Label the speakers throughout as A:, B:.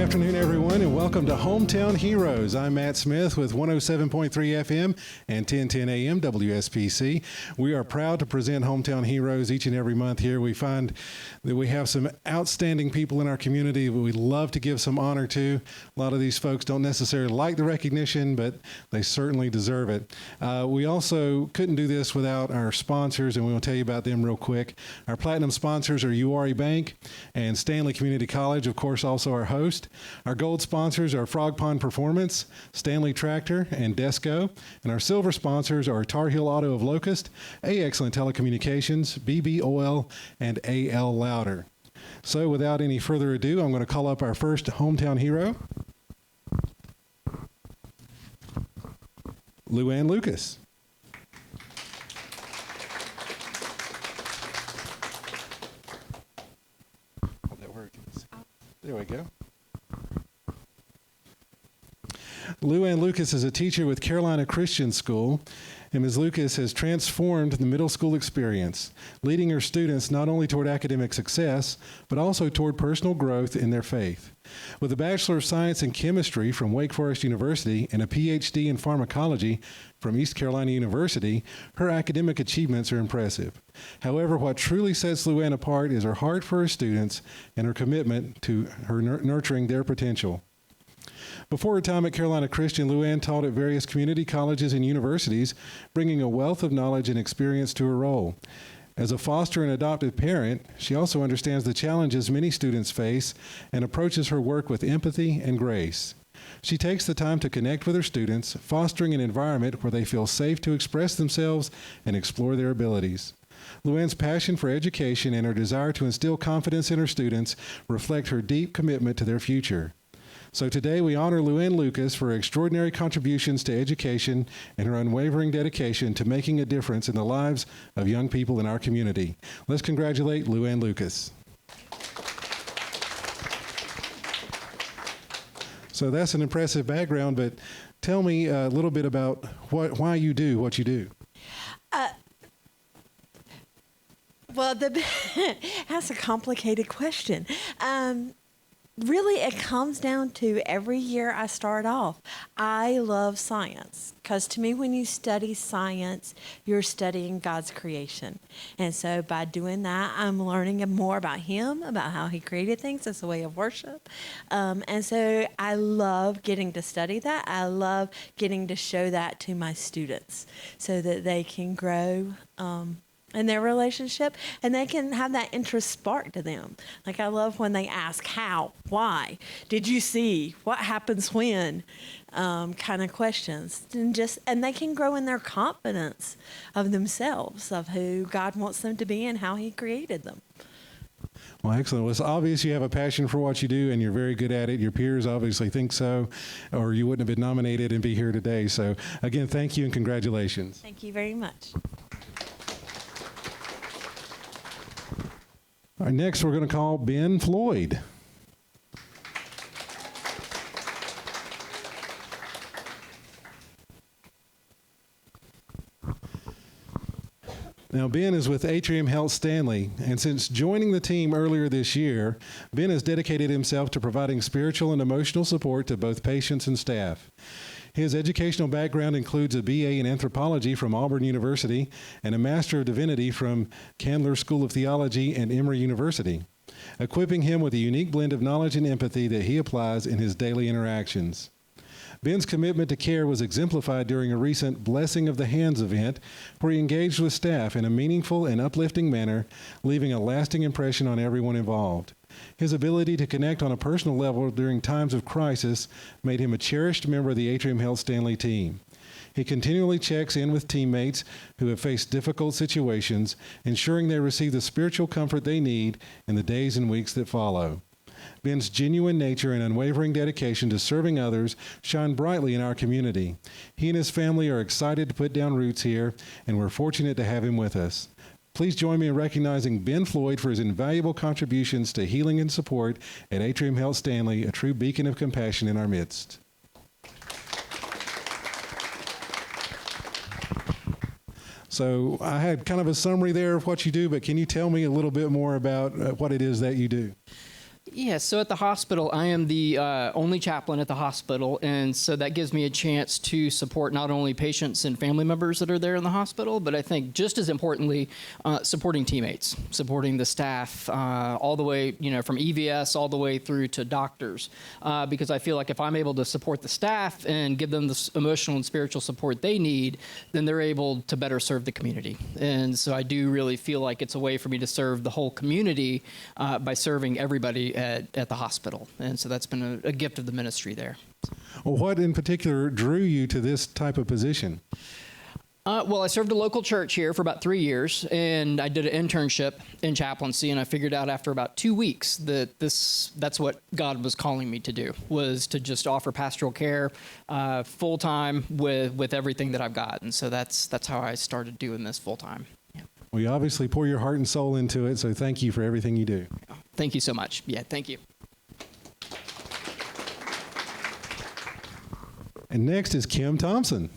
A: afternoon, everyone, and welcome to Hometown Heroes. I'm Matt Smith with 107.3 FM and 1010 AM WSPC. We are proud to present Hometown Heroes each and every month here. We find that we have some outstanding people in our community that we love to give some honor to. A lot of these folks don't necessarily like the recognition, but they certainly deserve it. We also couldn't do this without our sponsors, and we will tell you about them real quick. Our platinum sponsors are URI Bank and Stanley Community College, of course, also our host. Our gold sponsors are Frog Pond Performance, Stanley Tractor, and Desco. And our silver sponsors are Tar Heel Auto of Locust, A Excellent Telecommunications, BB Oil, and AL Louder. So without any further ado, I'm going to call up our first hometown hero, Luann Lucas. There we go. Luann Lucas is a teacher with Carolina Christian School, and Ms. Lucas has transformed the middle school experience, leading her students not only toward academic success, but also toward personal growth in their faith. With a Bachelor of Science in Chemistry from Wake Forest University and a PhD in Pharmacology from East Carolina University, her academic achievements are impressive. However, what truly sets Luann apart is her heart for her students and her commitment to her nurturing their potential. Before her time at Carolina Christian, Luann taught at various community colleges and universities, bringing a wealth of knowledge and experience to her role. As a foster and adopted parent, she also understands the challenges many students face and approaches her work with empathy and grace. She takes the time to connect with her students, fostering an environment where they feel safe to express themselves and explore their abilities. Luann's passion for education and her desire to instill confidence in her students reflect her deep commitment to their future. So today we honor Luann Lucas for her extraordinary contributions to education and her unwavering dedication to making a difference in the lives of young people in our community. Let's congratulate Luann Lucas. So that's an impressive background, but tell me a little bit about why you do what you do.
B: Well, that's a complicated question. Really, it comes down to every year I start off, I love science. Because to me, when you study science, you're studying God's creation. And so by doing that, I'm learning more about Him, about how He created things as a way of worship. And so I love getting to study that. I love getting to show that to my students so that they can grow in their relationship, and they can have that interest sparked to them. Like I love when they ask how, why, did you see, what happens when, kind of questions, and they can grow in their confidence of themselves, of who God wants them to be and how He created them.
A: Well, excellent. Well, it's obvious you have a passion for what you do, and you're very good at it. Your peers obviously think so, or you wouldn't have been nominated and be here today. So again, thank you and congratulations.
B: Thank you very much.
A: All right, next, we're going to call Ben Floyd. Now, Ben is with Atrium Health Stanley, and since joining the team earlier this year, Ben has dedicated himself to providing spiritual and emotional support to both patients and staff. His educational background includes a BA in anthropology from Auburn University and a Master of Divinity from Candler School of Theology and Emory University, equipping him with a unique blend of knowledge and empathy that he applies in his daily interactions. Ben's commitment to care was exemplified during a recent Blessing of the Hands event, where he engaged with staff in a meaningful and uplifting manner, leaving a lasting impression on everyone involved. His ability to connect on a personal level during times of crisis made him a cherished member of the Atrium Health Stanley team. He continually checks in with teammates who have faced difficult situations, ensuring they receive the spiritual comfort they need in the days and weeks that follow. Ben's genuine nature and unwavering dedication to serving others shine brightly in our community. He and his family are excited to put down roots here, and we're fortunate to have him with us. Please join me in recognizing Ben Floyd for his invaluable contributions to healing and support at Atrium Health Stanley, a true beacon of compassion in our midst. So I had kind of a summary there of what you do, but can you tell me a little bit more about what it is that you do?
C: Yeah, so at the hospital, I am the only chaplain at the hospital, and so that gives me a chance to support not only patients and family members that are there in the hospital, but I think just as importantly, supporting teammates, supporting the staff, all the way, from EVS all the way through to doctors, because I feel like if I'm able to support the staff and give them the emotional and spiritual support they need, then they're able to better serve the community. And so I do really feel like it's a way for me to serve the whole community by serving everybody at the hospital. And so that's been a gift of the ministry there.
A: Well, what in particular drew you to this type of position?
C: Well, I served a local church here for about 3 years, and I did an internship in chaplaincy, and I figured out after about 2 weeks that that's what God was calling me to do, was to just offer pastoral care full-time with everything that I've got. And so that's how I started doing this full-time. Yeah.
A: Well, you obviously pour your heart and soul into it, so thank you for everything you do.
C: Thank you so much. Yeah, thank you.
A: And next is Kim Thompson.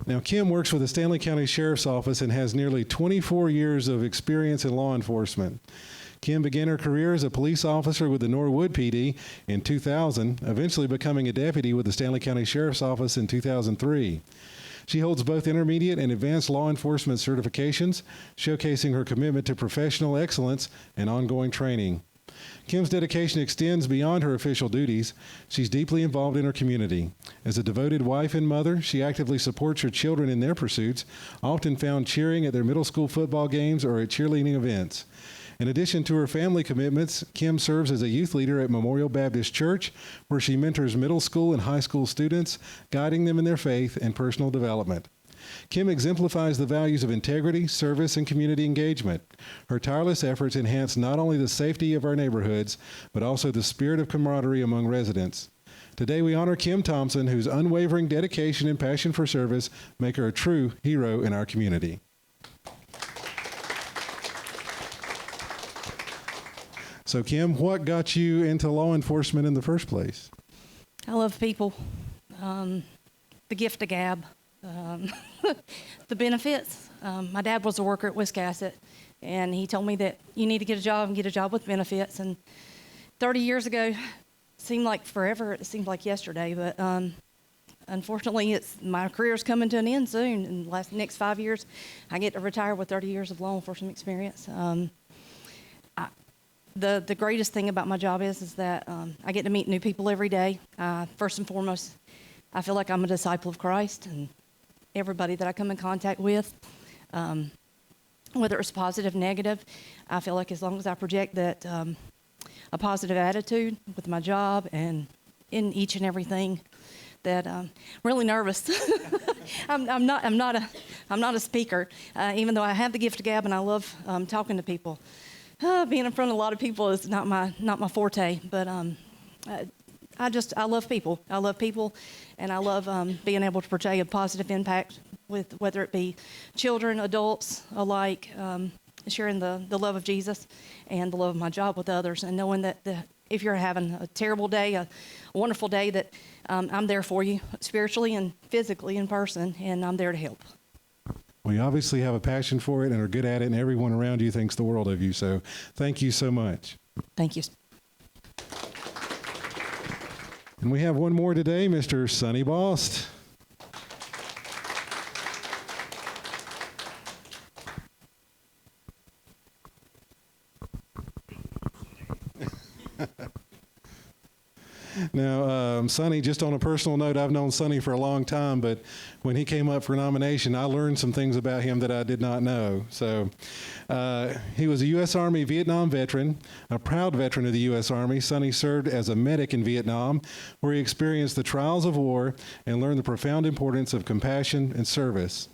A: Now, Kim works with the Stanley County Sheriff's Office and has nearly 24 years of experience in law enforcement. Kim began her career as a police officer with the Norwood PD in 2000, eventually becoming a deputy with the Stanley County Sheriff's Office in 2003. She holds both intermediate and advanced law enforcement certifications, showcasing her commitment to professional excellence and ongoing training. Kim's dedication extends beyond her official duties. She's deeply involved in her community. As a devoted wife and mother, she actively supports her children in their pursuits, often found cheering at their middle school football games or at cheerleading events. In addition to her family commitments, Kim serves as a youth leader at Memorial Baptist Church, where she mentors middle school and high school students, guiding them in their faith and personal development. Kim exemplifies the values of integrity, service, and community engagement. Her tireless efforts enhance not only the safety of our neighborhoods, but also the spirit of camaraderie among residents. Today we honor Kim Thompson, whose unwavering dedication and passion for service make her a true hero in our community. So, Kim, what got you into law enforcement in the first place?
D: I love people, the gift of gab, the benefits. My dad was a worker at Wiscasset, and he told me that you need to get a job and get a job with benefits. And 30 years ago, seemed like forever. It seemed like yesterday, but unfortunately, my career's coming to an end soon. In the next 5 years, I get to retire with 30 years of law enforcement experience. The greatest thing about my job is that I get to meet new people every day. First and foremost, I feel like I'm a disciple of Christ, and everybody that I come in contact with, whether it's positive, negative, I feel like as long as I project that a positive attitude with my job and in each and everything, that I'm really nervous. I'm not a speaker, even though I have the gift of gab and I love talking to people. Being in front of a lot of people is not my forte, but I love people. I love people, and I love being able to portray a positive impact with whether it be children, adults alike, sharing the love of Jesus and the love of my job with others, and knowing that if you're having a terrible day, a wonderful day, that I'm there for you spiritually and physically in person, and I'm there to help.
A: Well, you obviously have a passion for it and are good at it, and everyone around you thinks the world of you. So thank you so much.
D: Thank you.
A: And we have one more today, Mr. Sonny Bost. Now, Sonny, just on a personal note, I've known Sonny for a long time, but when he came up for nomination, I learned some things about him that I did not know. So he was a U.S. Army Vietnam veteran, a proud veteran of the U.S. Army. Sonny served as a medic in Vietnam, where he experienced the trials of war and learned the profound importance of compassion and service.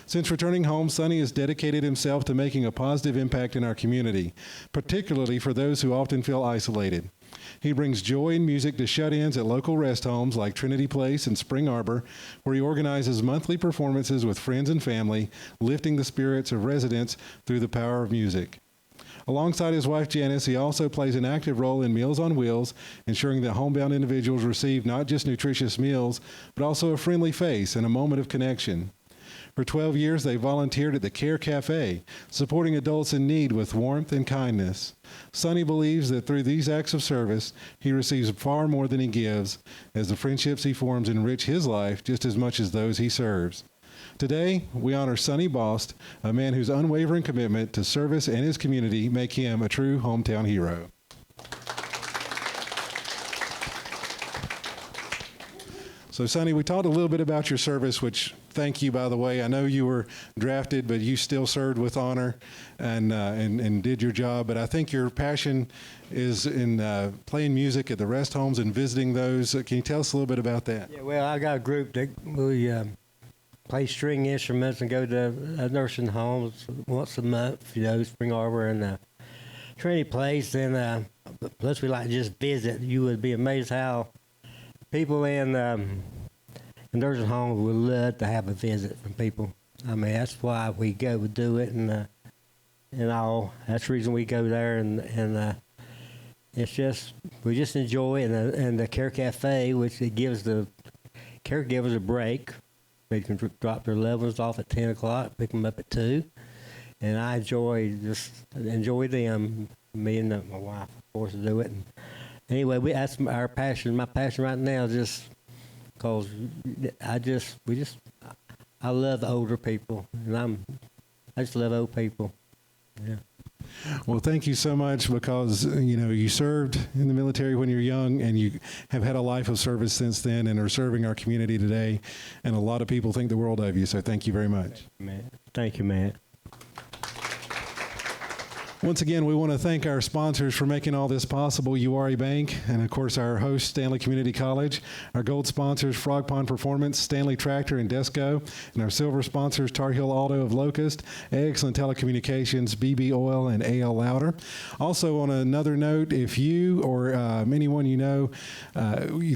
A: Since returning home, Sonny has dedicated himself to making a positive impact in our community, particularly for those who often feel isolated. He brings joy and music to shut-ins at local rest homes like Trinity Place and Spring Arbor, where he organizes monthly performances with friends and family, lifting the spirits of residents through the power of music. Alongside his wife Janice, he also plays an active role in Meals on Wheels, ensuring that homebound individuals receive not just nutritious meals, but also a friendly face and a moment of connection. For 12 years, they volunteered at the Care Cafe, supporting adults in need with warmth and kindness. Sonny believes that through these acts of service, he receives far more than he gives, as the friendships he forms enrich his life just as much as those he serves. Today, we honor Sonny Bost, a man whose unwavering commitment to service and his community make him a true hometown hero. So, Sonny, we talked a little bit about your service, which, thank you, by the way. I know you were drafted, but you still served with honor and did your job. But I think your passion is in playing music at the rest homes and visiting those. Can you tell us a little bit about that?
E: Yeah, well, I got a group that we play string instruments and go to nursing homes once a month, Spring Arbor and Trinity Place. And plus, we like to just visit. You would be amazed how people in nursing homes would love to have a visit from people. I mean, that's why we go to do it, and all. That's the reason we go there, and it's just we just enjoy it. And the Care Cafe, which it gives the caregivers a break. They can drop their loved ones off at 10 o'clock, pick them up at 2, and I enjoy them. Me and my wife, of course, do it. And anyway, that's our passion. My passion right now is just because I love the older people, and I just love old people. Yeah.
A: Well, thank you so much, because you served in the military when you were young, and you have had a life of service since then and are serving our community today, and a lot of people think the world of you, so thank you very much.
E: Thank you, Matt.
A: Once again, we want to thank our sponsors for making all this possible, Uwharrie Bank, and of course our host, Stanley Community College, our gold sponsors, Frog Pond Performance, Stanley Tractor, and Desco, and our silver sponsors, Tar Heel Auto of Locust, Excellent Telecommunications, BB Oil, and AL Louder. Also, on another note, if you or anyone you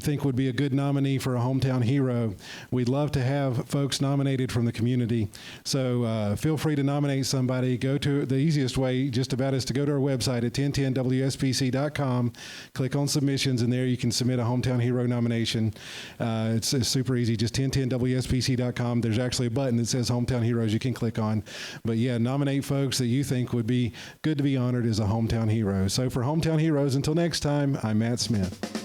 A: think would be a good nominee for a hometown hero, we'd love to have folks nominated from the community. So feel free to nominate somebody. Go to the easiest way, just about is to go to our website at 1010wspc.com, click on submissions, and there you can submit a hometown hero nomination. It's super easy, just 1010wspc.com. There's actually a button that says hometown heroes you can click on. But yeah, nominate folks that you think would be good to be honored as a hometown hero. So for Hometown Heroes, until next time, I'm Matt Smith.